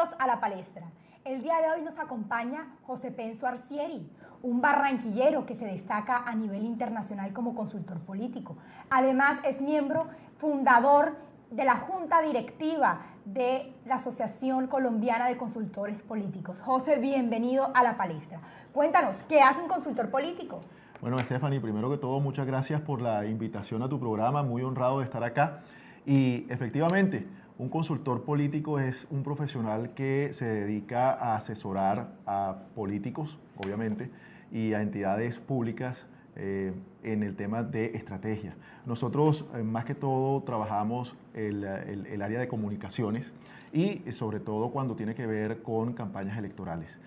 todos a la palestra. El día de hoy nos acompaña José Penso Arcieri, un barranquillero que se destaca a nivel internacional como consultor político. Además, es miembro fundador de la Junta Directiva de la Asociación Colombiana de Consultores Políticos. José, bienvenido a la palestra. Cuéntanos, ¿qué hace un consultor político? Bueno, Stephanie, primero que todo, muchas gracias por la invitación a tu programa, muy honrado de estar acá. Y efectivamente, un consultor político es un profesional que se dedica a asesorar a políticos, obviamente, y a entidades públicas en el tema de estrategia. Nosotros, más que todo, trabajamos el área de comunicaciones y sobre todo cuando tiene que ver con campañas electorales.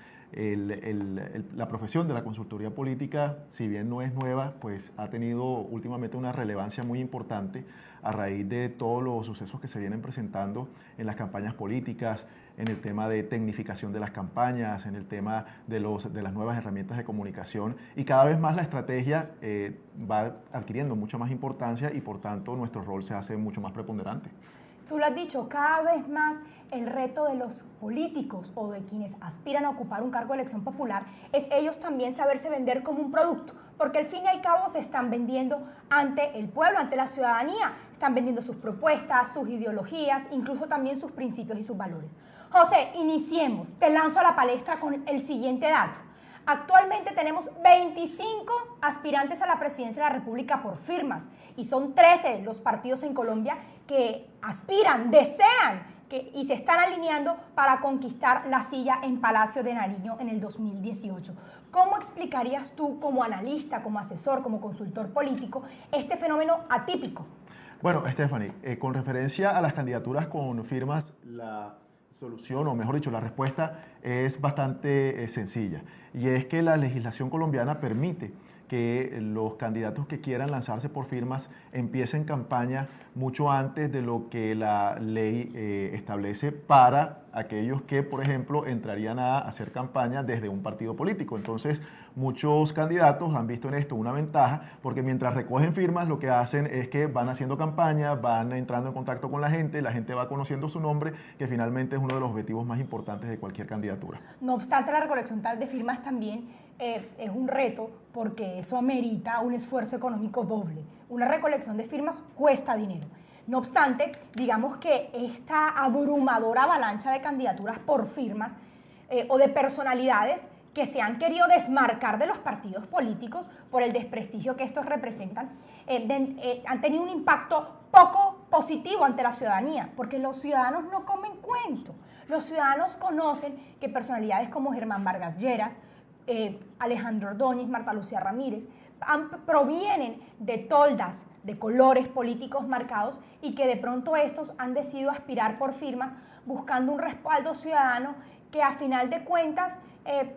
La profesión de la consultoría política, si bien no es nueva, pues ha tenido últimamente una relevancia muy importante a raíz de todos los sucesos que se vienen presentando en las campañas políticas, en el tema de tecnificación de las campañas, en el tema de las nuevas herramientas de comunicación, y cada vez más la estrategia va adquiriendo mucha más importancia y por tanto nuestro rol se hace mucho más preponderante. Tú lo has dicho, cada vez más el reto de los políticos o de quienes aspiran a ocupar un cargo de elección popular es ellos también saberse vender como un producto, porque al fin y al cabo se están vendiendo ante el pueblo, ante la ciudadanía, están vendiendo sus propuestas, sus ideologías, incluso también sus principios y sus valores. José, iniciemos, te lanzo a la palestra con el siguiente dato. Actualmente tenemos 25 aspirantes a la presidencia de la República por firmas y son 13 los partidos en Colombia que aspiran, desean y se están alineando para conquistar la silla en Palacio de Nariño en el 2018. ¿Cómo explicarías tú como analista, como asesor, como consultor político este fenómeno atípico? Bueno, Stephanie, con referencia a las candidaturas con firmas, la solución, o mejor dicho, la respuesta es bastante sencilla, y es que la legislación colombiana permite que los candidatos que quieran lanzarse por firmas empiecen campaña mucho antes de lo que la ley establece para aquellos que, por ejemplo, entrarían a hacer campaña desde un partido político. Entonces, muchos candidatos han visto en esto una ventaja, porque mientras recogen firmas, lo que hacen es que van haciendo campaña, van entrando en contacto con la gente va conociendo su nombre, que finalmente es uno de los objetivos más importantes de cualquier candidatura. No obstante, la recolección tal de firmas también es un reto, porque eso amerita un esfuerzo económico doble. Una recolección de firmas cuesta dinero. No obstante, digamos que esta abrumadora avalancha de candidaturas por firmas o de personalidades que se han querido desmarcar de los partidos políticos por el desprestigio que estos representan, han tenido un impacto poco positivo ante la ciudadanía, porque los ciudadanos no comen cuento. Los ciudadanos conocen que personalidades como Germán Vargas Lleras, Alejandro Ordóñez, Marta Lucía Ramírez, provienen de toldas de colores políticos marcados y que de pronto estos han decidido aspirar por firmas buscando un respaldo ciudadano que a final de cuentas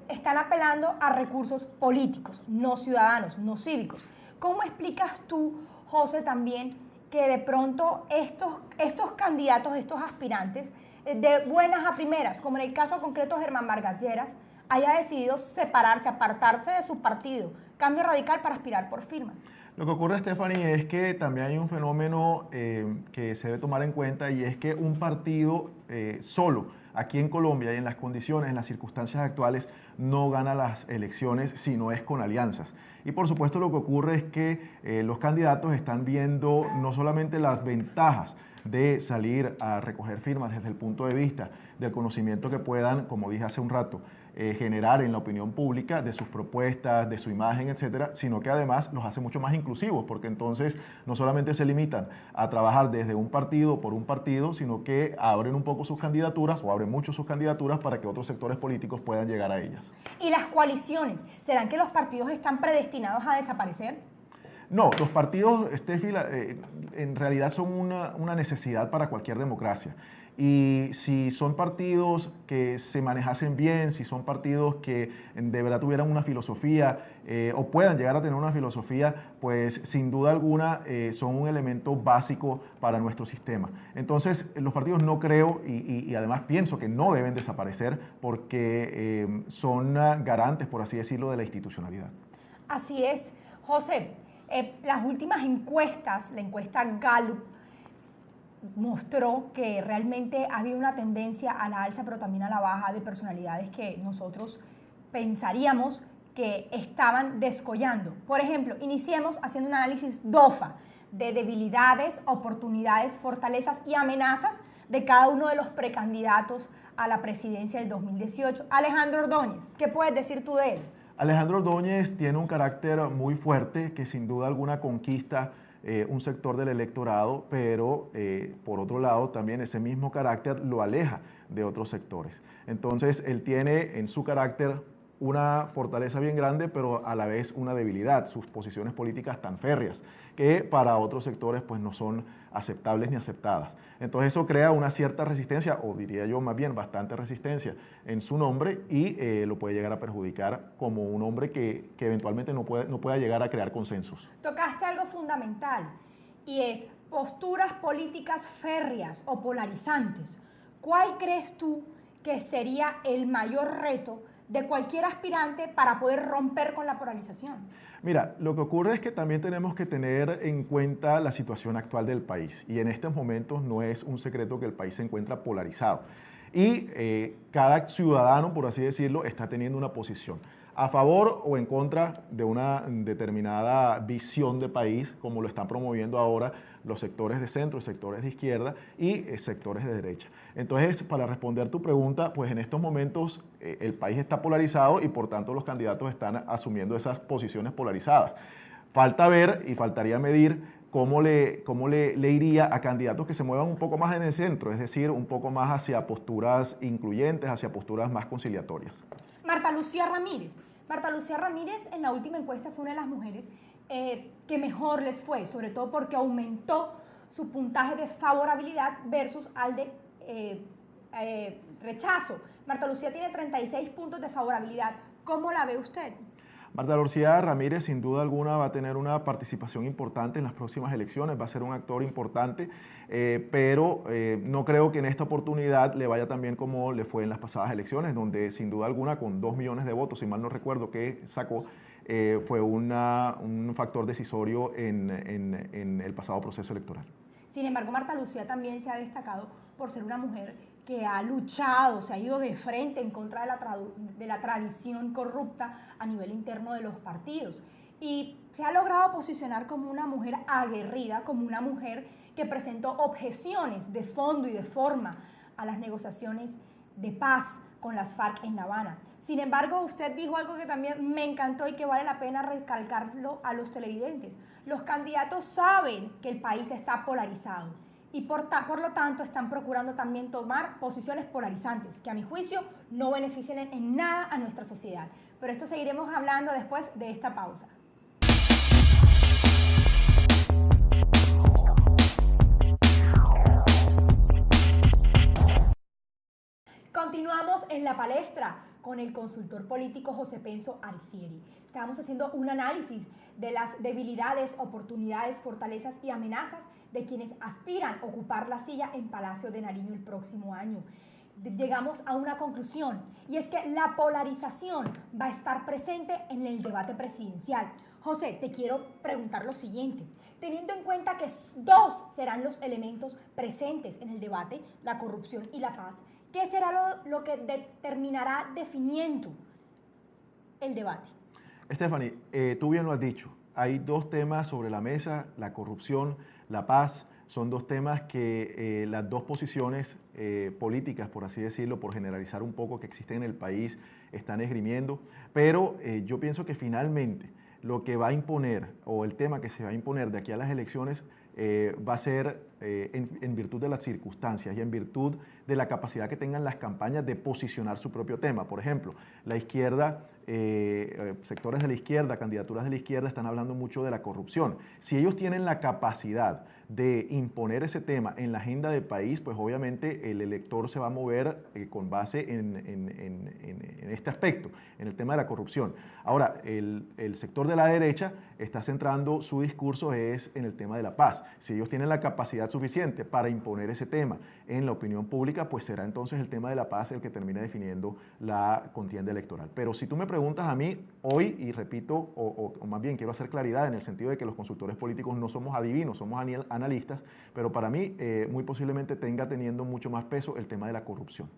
están apelando a recursos políticos, no ciudadanos, no cívicos. ¿Cómo explicas tú, José, también que de pronto estos candidatos, estos aspirantes, de buenas a primeras, como en el caso concreto de Germán Vargas Lleras, haya decidido separarse, apartarse de su partido, cambio radical para aspirar por firmas? Lo que ocurre, Stephanie, es que también hay un fenómeno que se debe tomar en cuenta, y es que un partido solo, aquí en Colombia y en las condiciones, en las circunstancias actuales, no gana las elecciones si no es con alianzas. Y por supuesto lo que ocurre es que los candidatos están viendo no solamente las ventajas de salir a recoger firmas desde el punto de vista del conocimiento que puedan, como dije hace un rato, generar en la opinión pública de sus propuestas, de su imagen, etcétera, sino que además los hace mucho más inclusivos, porque entonces no solamente se limitan a trabajar desde un partido por un partido, sino que abren un poco sus candidaturas, o abren mucho sus candidaturas para que otros sectores políticos puedan llegar a ellas. ¿Y las coaliciones? ¿Serán que los partidos están predestinados a desaparecer? No, los partidos, Steffi, en realidad son una necesidad para cualquier democracia. Y si son partidos que se manejasen bien, si son partidos que de verdad tuvieran una filosofía o puedan llegar a tener una filosofía, pues sin duda alguna son un elemento básico para nuestro sistema. Entonces, los partidos no creo y además pienso que no deben desaparecer, porque son garantes, por así decirlo, de la institucionalidad. Así es. José, las últimas encuestas, la encuesta Gallup, mostró que realmente había una tendencia a la alza, pero también a la baja de personalidades que nosotros pensaríamos que estaban descollando. Por ejemplo, iniciemos haciendo un análisis DOFA de debilidades, oportunidades, fortalezas y amenazas de cada uno de los precandidatos a la presidencia del 2018. Alejandro Ordóñez, ¿qué puedes decir tú de él? Alejandro Ordóñez tiene un carácter muy fuerte que sin duda alguna conquista un sector del electorado, pero por otro lado también ese mismo carácter lo aleja de otros sectores. Entonces él tiene en su carácter una fortaleza bien grande, pero a la vez una debilidad, sus posiciones políticas tan férreas, que para otros sectores pues no son aceptables ni aceptadas. Entonces eso crea una cierta resistencia, o diría yo más bien bastante resistencia en su nombre y lo puede llegar a perjudicar como un hombre que eventualmente no pueda llegar a crear consensos. Tocaste algo fundamental y es posturas políticas férreas o polarizantes. ¿Cuál crees tú que sería el mayor reto de cualquier aspirante para poder romper con la polarización? Mira, lo que ocurre es que también tenemos que tener en cuenta la situación actual del país y en estos momentos no es un secreto que el país se encuentra polarizado y cada ciudadano, por así decirlo, está teniendo una posición a favor o en contra de una determinada visión de país, como lo están promoviendo ahora los sectores de centro, sectores de izquierda y sectores de derecha. Entonces, para responder tu pregunta, pues en estos momentos el país está polarizado y por tanto los candidatos están asumiendo esas posiciones polarizadas. Falta ver y faltaría medir cómo le iría a candidatos que se muevan un poco más en el centro, es decir, un poco más hacia posturas incluyentes, hacia posturas más conciliatorias. Marta Lucía Ramírez. Marta Lucía Ramírez en la última encuesta fue una de las mujeres que mejor les fue, sobre todo porque aumentó su puntaje de favorabilidad versus al de rechazo. Marta Lucía tiene 36 puntos de favorabilidad. ¿Cómo la ve usted? Marta Lucía Ramírez sin duda alguna va a tener una participación importante en las próximas elecciones, va a ser un actor importante, pero no creo que en esta oportunidad le vaya tan bien como le fue en las pasadas elecciones, donde sin duda alguna con 2 millones de votos, si mal no recuerdo que sacó, fue un factor decisorio en el pasado proceso electoral. Sin embargo, Marta Lucía también se ha destacado por ser una mujer que ha luchado, se ha ido de frente en contra de la tradición corrupta a nivel interno de los partidos. Y se ha logrado posicionar como una mujer aguerrida, como una mujer que presentó objeciones de fondo y de forma a las negociaciones de paz con las FARC en La Habana. Sin embargo, usted dijo algo que también me encantó y que vale la pena recalcarlo a los televidentes. Los candidatos saben que el país está polarizado y por lo tanto están procurando también tomar posiciones polarizantes que a mi juicio no benefician en nada a nuestra sociedad. Pero esto seguiremos hablando después de esta pausa. Continuamos en la palestra con el consultor político José Penso Arcieri. Estábamos haciendo un análisis de las debilidades, oportunidades, fortalezas y amenazas de quienes aspiran a ocupar la silla en Palacio de Nariño el próximo año. Llegamos a una conclusión y es que la polarización va a estar presente en el debate presidencial. José, te quiero preguntar lo siguiente. Teniendo en cuenta que 2 serán los elementos presentes en el debate, la corrupción y la paz, ¿qué será lo que determinará definiendo el debate? Stephanie, tú bien lo has dicho. Hay 2 temas sobre la mesa, la corrupción, la paz. Son 2 temas que las 2 posiciones políticas, por así decirlo, por generalizar un poco, que existen en el país, están esgrimiendo. Pero yo pienso que finalmente lo que va a imponer, o el tema que se va a imponer de aquí a las elecciones, va a ser en virtud de las circunstancias y en virtud de la capacidad que tengan las campañas de posicionar su propio tema. Por ejemplo, la izquierda, sectores de la izquierda, candidaturas de la izquierda están hablando mucho de la corrupción. Si ellos tienen la capacidad de imponer ese tema en la agenda del país, pues obviamente el elector se va a mover con base en este aspecto, en el tema de la corrupción. Ahora, el sector de la derecha está centrando su discurso en el tema de la paz. Si ellos tienen la capacidad credibilidad suficiente para imponer ese tema en la opinión pública, pues será entonces el tema de la paz el que termine definiendo la contienda electoral. Pero si tú me preguntas a mí hoy, y repito, o más bien quiero hacer claridad en el sentido de que los consultores políticos no somos adivinos, somos analistas, pero para mí muy posiblemente tenga teniendo mucho más peso el tema de la corrupción.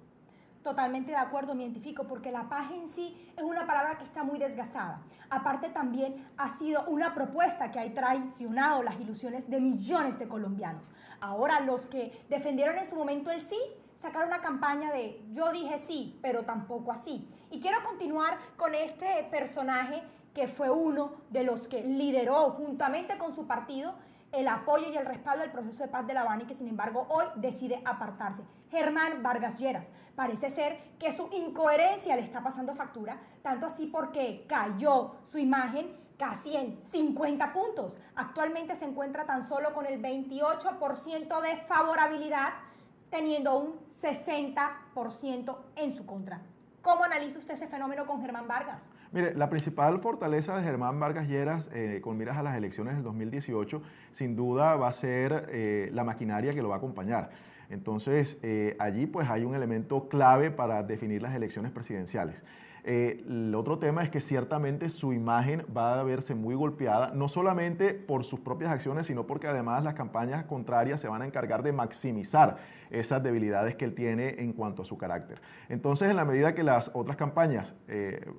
Totalmente de acuerdo, me identifico, porque la paz en sí es una palabra que está muy desgastada. Aparte también ha sido una propuesta que ha traicionado las ilusiones de millones de colombianos. Ahora los que defendieron en su momento el sí, sacaron una campaña de yo dije sí, pero tampoco así. Y quiero continuar con este personaje que fue uno de los que lideró juntamente con su partido el apoyo y el respaldo del proceso de paz de La Habana y que sin embargo hoy decide apartarse. Germán Vargas Lleras. Parece ser que su incoherencia le está pasando factura, tanto así porque cayó su imagen casi en 50 puntos. Actualmente se encuentra tan solo con el 28% de favorabilidad, teniendo un 60% en su contra. ¿Cómo analiza usted ese fenómeno con Germán Vargas? Mire, la principal fortaleza de Germán Vargas Lleras, con miras a las elecciones del 2018, sin duda va a ser la maquinaria que lo va a acompañar. Entonces, allí pues hay un elemento clave para definir las elecciones presidenciales. El otro tema es que ciertamente su imagen va a verse muy golpeada, no solamente por sus propias acciones, sino porque además las campañas contrarias se van a encargar de maximizar esas debilidades que él tiene en cuanto a su carácter. Entonces, en la medida que las otras campañas,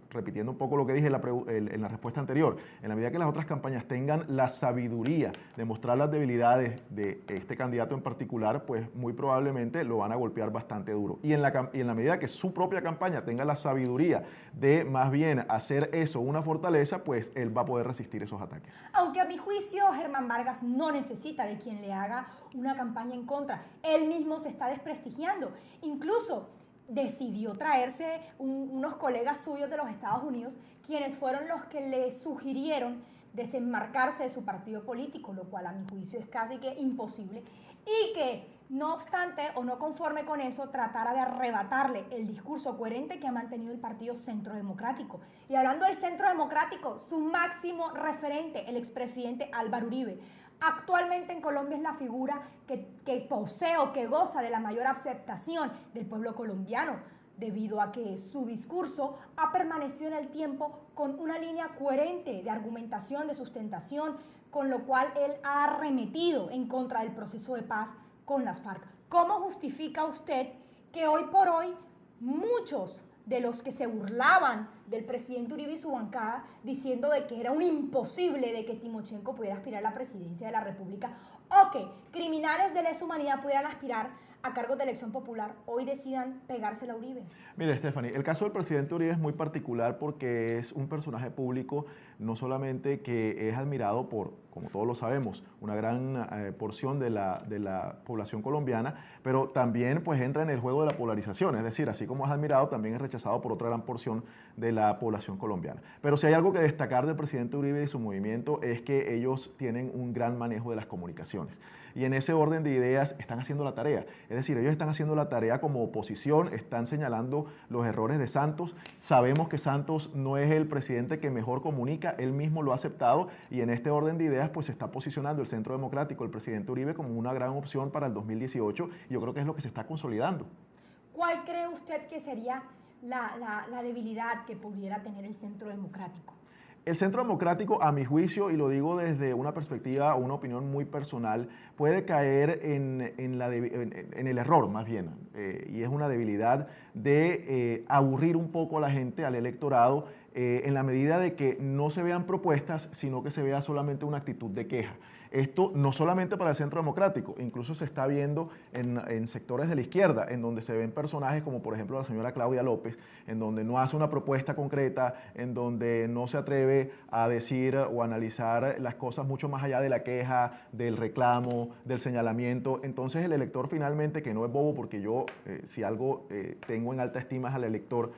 repitiendo un poco lo que dije en la respuesta anterior, en la medida que las otras campañas tengan la sabiduría de mostrar las debilidades de este candidato en particular, pues muy probablemente lo van a golpear bastante duro. Y en la medida que su propia campaña tenga la sabiduría de más bien hacer eso una fortaleza, pues él va a poder resistir esos ataques. Aunque a mi juicio Germán Vargas no necesita de quien le haga una campaña en contra. Él mismo se está desprestigiando. Incluso decidió traerse unos colegas suyos de los Estados Unidos, quienes fueron los que le sugirieron desenmarcarse de su partido político, lo cual a mi juicio es casi que imposible, y que no obstante o no conforme con eso tratara de arrebatarle el discurso coherente que ha mantenido el Partido Centro Democrático. Y hablando del Centro Democrático, su máximo referente, el expresidente Álvaro Uribe, actualmente en Colombia es la figura que posee o que goza de la mayor aceptación del pueblo colombiano, debido a que su discurso ha permanecido en el tiempo con una línea coherente de argumentación, de sustentación, con lo cual él ha arremetido en contra del proceso de paz con las FARC. ¿Cómo justifica usted que hoy por hoy muchos de los que se burlaban del presidente Uribe y su bancada, diciendo de que era un imposible de que Timochenko pudiera aspirar a la presidencia de la República, o que criminales de lesa humanidad pudieran aspirar a cargos de elección popular, hoy decidan pegársela a Uribe? Mire, Stephanie, el caso del presidente Uribe es muy particular porque es un personaje público, no solamente que es admirado por, como todos lo sabemos, una gran porción de la población colombiana, pero también pues entra en el juego de la polarización, es decir, así como es admirado, también es rechazado por otra gran porción de la población colombiana. Pero si hay algo que destacar del presidente Uribe y su movimiento es que ellos tienen un gran manejo de las comunicaciones. Y en ese orden de ideas están haciendo la tarea. Es decir, ellos están haciendo la tarea como oposición, están señalando los errores de Santos. Sabemos que Santos no es el presidente que mejor comunica, él mismo lo ha aceptado y en este orden de ideas pues se está posicionando el Centro Democrático, el presidente Uribe, como una gran opción para el 2018 y yo creo que es lo que se está consolidando. ¿Cuál cree usted que sería la debilidad que pudiera tener el Centro Democrático? El Centro Democrático, a mi juicio, y lo digo desde una perspectiva o una opinión muy personal, puede caer en el error, más bien, y es una debilidad de aburrir un poco a la gente, al electorado, en la medida de que no se vean propuestas, sino que se vea solamente una actitud de queja. Esto no solamente para el Centro Democrático, incluso se está viendo en sectores de la izquierda, en donde se ven personajes como por ejemplo la señora Claudia López, en donde no hace una propuesta concreta, en donde no se atreve a decir o analizar las cosas mucho más allá de la queja, del reclamo, del señalamiento. Entonces el elector finalmente, que no es bobo, porque yo si algo tengo en alta estima es al elector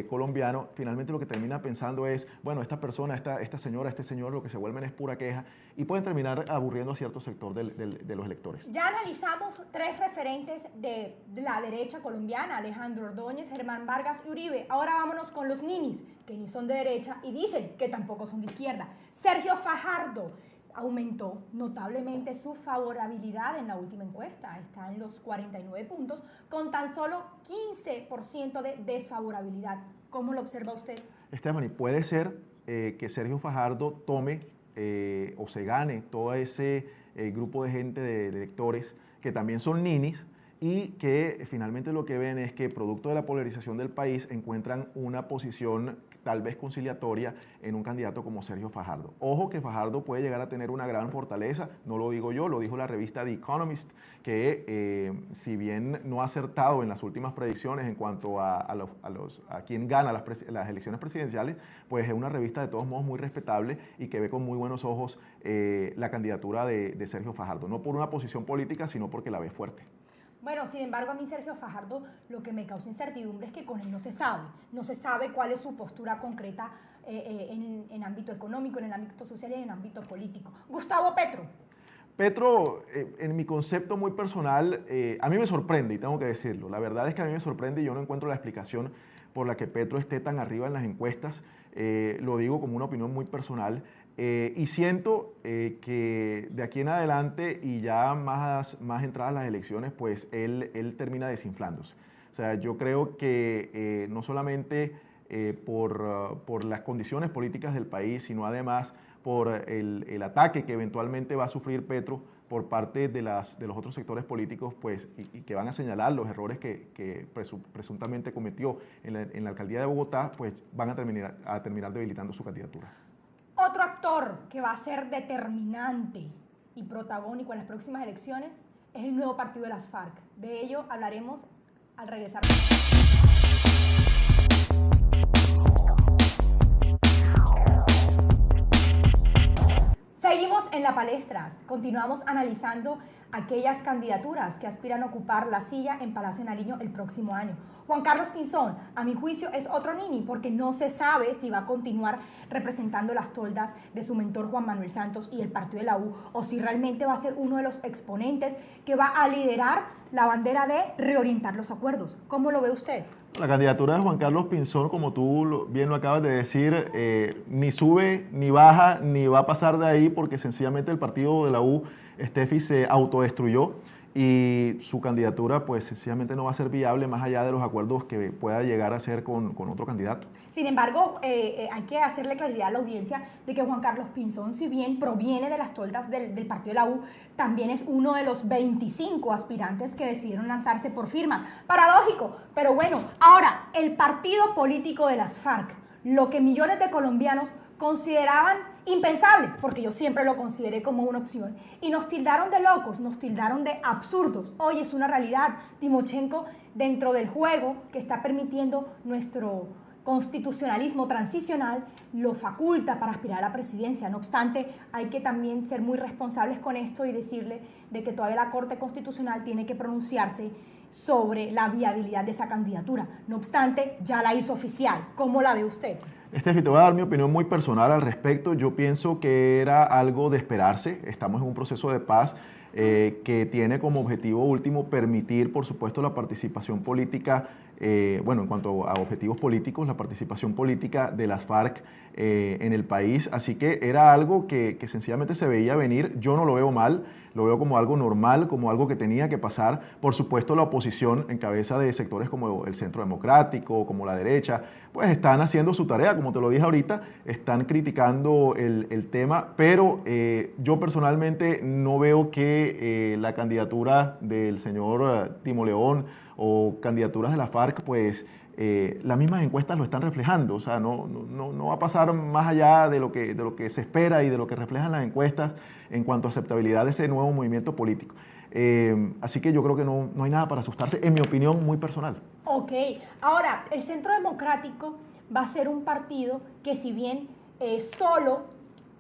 colombiano, finalmente lo que termina pensando es, bueno, esta persona, esta señora, este señor, lo que se vuelven es pura queja y pueden terminar aburriendo a cierto sector de los electores. Ya analizamos tres referentes de la derecha colombiana, Alejandro Ordóñez, Germán Vargas y Uribe. Ahora vámonos con los ninis, que ni son de derecha y dicen que tampoco son de izquierda. Sergio Fajardo, aumentó notablemente su favorabilidad en la última encuesta. Está en los 49 puntos, con tan solo 15% de desfavorabilidad. ¿Cómo lo observa usted? Stephanie, puede ser que Sergio Fajardo tome o se gane todo ese grupo de gente, de electores, que también son ninis, y que finalmente lo que ven es que producto de la polarización del país encuentran una posición tal vez conciliatoria en un candidato como Sergio Fajardo. Ojo que Fajardo puede llegar a tener una gran fortaleza, no lo digo yo, lo dijo la revista The Economist, que si bien no ha acertado en las últimas predicciones en cuanto a quién gana las elecciones presidenciales, pues es una revista de todos modos muy respetable y que ve con muy buenos ojos la candidatura de Sergio Fajardo, no por una posición política, sino porque la ve fuerte. Bueno, sin embargo, a mí Sergio Fajardo lo que me causa incertidumbre es que con él no se sabe cuál es su postura concreta en ámbito económico, en el ámbito social y en el ámbito político. Gustavo Petro. Petro, en mi concepto muy personal, a mí me sorprende, y tengo que decirlo, la verdad es que a mí me sorprende y yo no encuentro la explicación por la que Petro esté tan arriba en las encuestas, lo digo como una opinión muy personal, y siento que de aquí en adelante y ya más entradas las elecciones, pues él termina desinflándose. O sea, yo creo que no solamente por las condiciones políticas del país, sino además por el ataque que eventualmente va a sufrir Petro por parte de los otros sectores políticos, pues, y que van a señalar los errores que presuntamente cometió en la alcaldía de Bogotá, pues van a terminar debilitando su candidatura. Otro actor que va a ser determinante y protagónico en las próximas elecciones es el nuevo partido de las FARC. De ello hablaremos al regresar. Seguimos en la palestra, continuamos analizando aquellas candidaturas que aspiran a ocupar la silla en Palacio de Nariño el próximo año. Juan Carlos Pinzón, a mi juicio, es otro nini porque no se sabe si va a continuar representando las toldas de su mentor Juan Manuel Santos y el partido de la U, o si realmente va a ser uno de los exponentes que va a liderar la bandera de reorientar los acuerdos. ¿Cómo lo ve usted? La candidatura de Juan Carlos Pinzón, como tú bien lo acabas de decir, ni sube, ni baja, ni va a pasar de ahí porque sencillamente el partido de la U, Steffi, se autodestruyó y su candidatura pues sencillamente no va a ser viable más allá de los acuerdos que pueda llegar a hacer con otro candidato. Sin embargo, hay que hacerle claridad a la audiencia de que Juan Carlos Pinzón, si bien proviene de las toldas del partido de la U, también es uno de los 25 aspirantes que decidieron lanzarse por firma. Paradójico, pero bueno. Ahora, el partido político de las FARC, lo que millones de colombianos consideraban impensables, porque yo siempre lo consideré como una opción, y nos tildaron de locos, nos tildaron de absurdos. Hoy es una realidad. Timochenko, dentro del juego que está permitiendo nuestro constitucionalismo transicional, lo faculta para aspirar a la presidencia. No obstante, hay que también ser muy responsables con esto y decirle de que todavía la Corte Constitucional tiene que pronunciarse sobre la viabilidad de esa candidatura. No obstante, ya la hizo oficial. ¿Cómo la ve usted? Steffi, te voy a dar mi opinión muy personal al respecto. Yo pienso que era algo de esperarse. Estamos en un proceso de paz que tiene como objetivo último permitir, por supuesto, la participación política, en cuanto a objetivos políticos, la participación política de las FARC en el país. Así que era algo que sencillamente se veía venir. Yo no lo veo mal, lo veo como algo normal, como algo que tenía que pasar. Por supuesto, la oposición, en cabeza de sectores como el Centro Democrático, como la derecha, pues están haciendo su tarea, como te lo dije ahorita, están criticando el tema, pero yo personalmente no veo que la candidatura del señor Timo León o candidaturas de la FARC, pues las mismas encuestas lo están reflejando. O sea, no va a pasar más allá de lo que se espera y de lo que reflejan las encuestas en cuanto a aceptabilidad de ese nuevo movimiento político. Así que yo creo que no hay nada para asustarse, en mi opinión muy personal. Ok, ahora, el Centro Democrático va a ser un partido que, si bien solo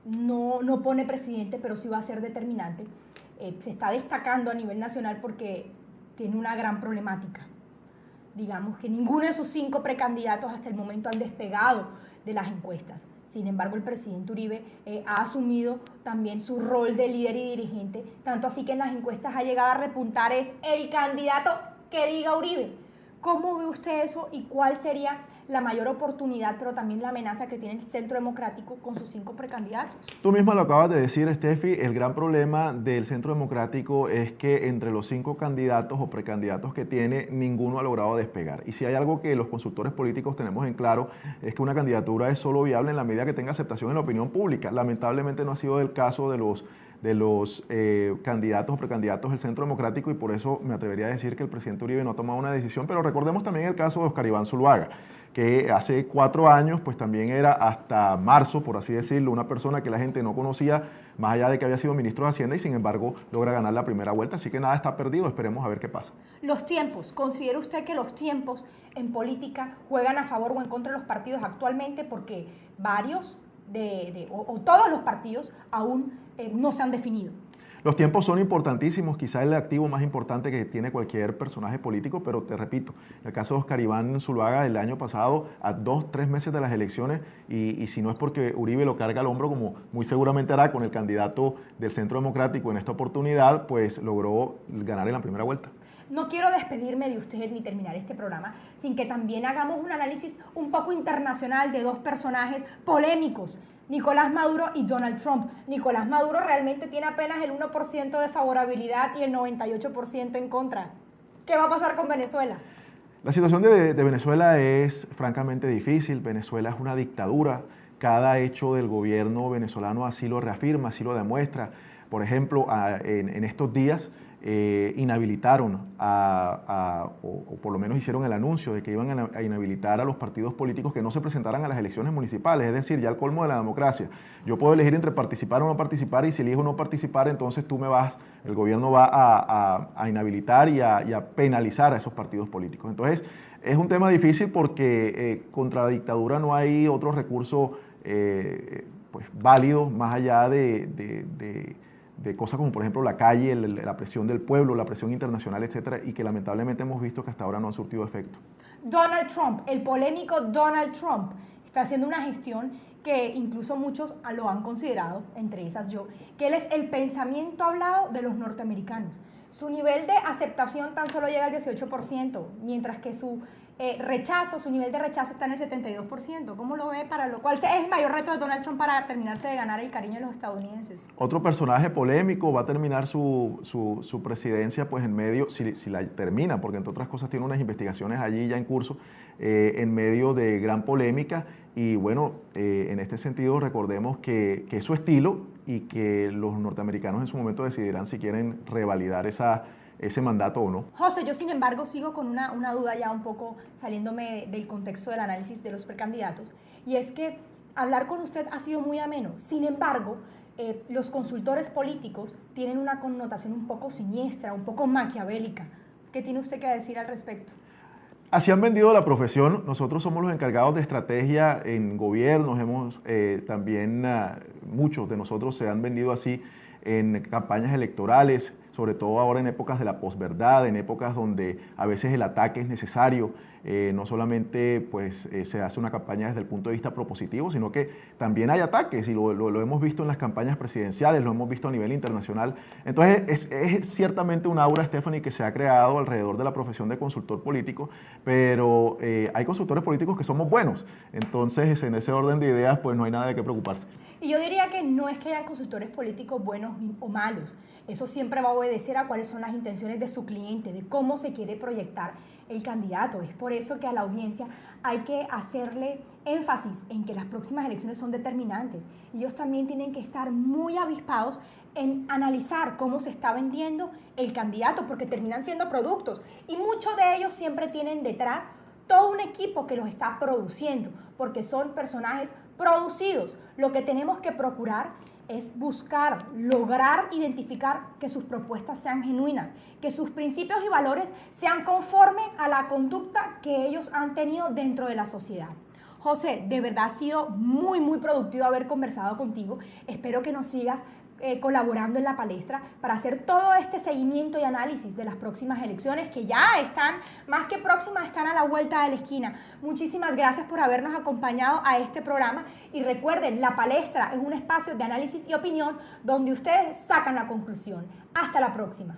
no pone presidente, pero sí va a ser determinante, se está destacando a nivel nacional porque tiene una gran problemática. Digamos que ninguno de sus 5 precandidatos hasta el momento han despegado de las encuestas. Sin embargo, el presidente Uribe ha asumido también su rol de líder y dirigente, tanto así que en las encuestas ha llegado a repuntar, es el candidato que diga Uribe. ¿Cómo ve usted eso y cuál sería la mayor oportunidad, pero también la amenaza que tiene el Centro Democrático con sus 5 precandidatos. Tú misma lo acabas de decir, Steffi, el gran problema del Centro Democrático es que entre los 5 candidatos o precandidatos que tiene, ninguno ha logrado despegar. Y si hay algo que los consultores políticos tenemos en claro, es que una candidatura es solo viable en la medida que tenga aceptación en la opinión pública. Lamentablemente no ha sido el caso de los candidatos o precandidatos del Centro Democrático, y por eso me atrevería a decir que el presidente Uribe no ha tomado una decisión. Pero recordemos también el caso de Oscar Iván Zuluaga, que hace 4 años pues también era hasta marzo, por así decirlo, una persona que la gente no conocía, más allá de que había sido ministro de Hacienda, y sin embargo logra ganar la primera vuelta. Así que nada está perdido, esperemos a ver qué pasa. Los tiempos, ¿considera usted que los tiempos en política juegan a favor o en contra de los partidos actualmente? Porque varios o todos los partidos aún no se han definido. Los tiempos son importantísimos, quizá el activo más importante que tiene cualquier personaje político, pero te repito, el caso de Oscar Iván Zuluaga el año pasado, a 2-3 meses de las elecciones, y si no es porque Uribe lo carga al hombro, como muy seguramente hará con el candidato del Centro Democrático en esta oportunidad, pues logró ganar en la primera vuelta. No quiero despedirme de usted ni terminar este programa sin que también hagamos un análisis un poco internacional de 2 personajes polémicos, Nicolás Maduro y Donald Trump. Nicolás Maduro realmente tiene apenas el 1% de favorabilidad y el 98% en contra. ¿Qué va a pasar con Venezuela? La situación de Venezuela es francamente difícil. Venezuela es una dictadura. Cada hecho del gobierno venezolano así lo reafirma, así lo demuestra. Por ejemplo, en estos días inhabilitaron o por lo menos hicieron el anuncio de que iban a inhabilitar a los partidos políticos que no se presentaran a las elecciones municipales, es decir, ya el colmo de la democracia. Yo puedo elegir entre participar o no participar, y si elijo no participar, entonces el gobierno va a inhabilitar y a penalizar a esos partidos políticos. Entonces, es un tema difícil porque contra la dictadura no hay otro recurso pues, válido más allá de cosas como por ejemplo la calle, la presión del pueblo, la presión internacional, etcétera, y que lamentablemente hemos visto que hasta ahora no han surtido efecto. Donald Trump, el polémico Donald Trump, está haciendo una gestión que incluso muchos lo han considerado, entre esas yo, que él es el pensamiento hablado de los norteamericanos. Su nivel de aceptación tan solo llega al 18%, mientras que su nivel de rechazo está en el 72%. ¿Cómo lo ve? ¿Cuál es el mayor reto de Donald Trump para terminarse de ganar el cariño de los estadounidenses? Otro personaje polémico va a terminar su presidencia pues en medio, si la termina, porque entre otras cosas tiene unas investigaciones allí ya en curso, en medio de gran polémica. Y bueno, en este sentido recordemos que es su estilo y que los norteamericanos en su momento decidirán si quieren revalidar ese mandato o no. José, yo sin embargo sigo con una duda ya un poco saliéndome del contexto del análisis de los precandidatos, y es que hablar con usted ha sido muy ameno. Sin embargo, los consultores políticos tienen una connotación un poco siniestra, un poco maquiavélica. ¿Qué tiene usted que decir al respecto? Así han vendido la profesión. Nosotros somos los encargados de estrategia en gobiernos. También muchos de nosotros se han vendido así en campañas electorales, sobre todo ahora en épocas de la posverdad, en épocas donde a veces el ataque es necesario. No solamente pues, se hace una campaña desde el punto de vista propositivo, sino que también hay ataques, y lo hemos visto en las campañas presidenciales, lo hemos visto a nivel internacional. Entonces es ciertamente un aura, Stephanie, que se ha creado alrededor de la profesión de consultor político, pero hay consultores políticos que somos buenos. Entonces, en ese orden de ideas, pues no hay nada de qué preocuparse. Y yo diría que no es que hayan consultores políticos buenos o malos. Eso siempre va a obedecer a cuáles son las intenciones de su cliente, de cómo se quiere proyectar el candidato. Es por eso que a la audiencia hay que hacerle énfasis en que las próximas elecciones son determinantes. Ellos también tienen que estar muy avispados en analizar cómo se está vendiendo el candidato, porque terminan siendo productos. Y muchos de ellos siempre tienen detrás todo un equipo que los está produciendo, porque son personajes producidos. Lo que tenemos que procurar es buscar, lograr identificar que sus propuestas sean genuinas, que sus principios y valores sean conformes a la conducta que ellos han tenido dentro de la sociedad. José, de verdad ha sido muy, muy productivo haber conversado contigo. Espero que nos sigas colaborando en la palestra para hacer todo este seguimiento y análisis de las próximas elecciones, que ya están, más que próximas, están a la vuelta de la esquina. Muchísimas gracias por habernos acompañado a este programa, y recuerden, la palestra es un espacio de análisis y opinión donde ustedes sacan la conclusión. Hasta la próxima.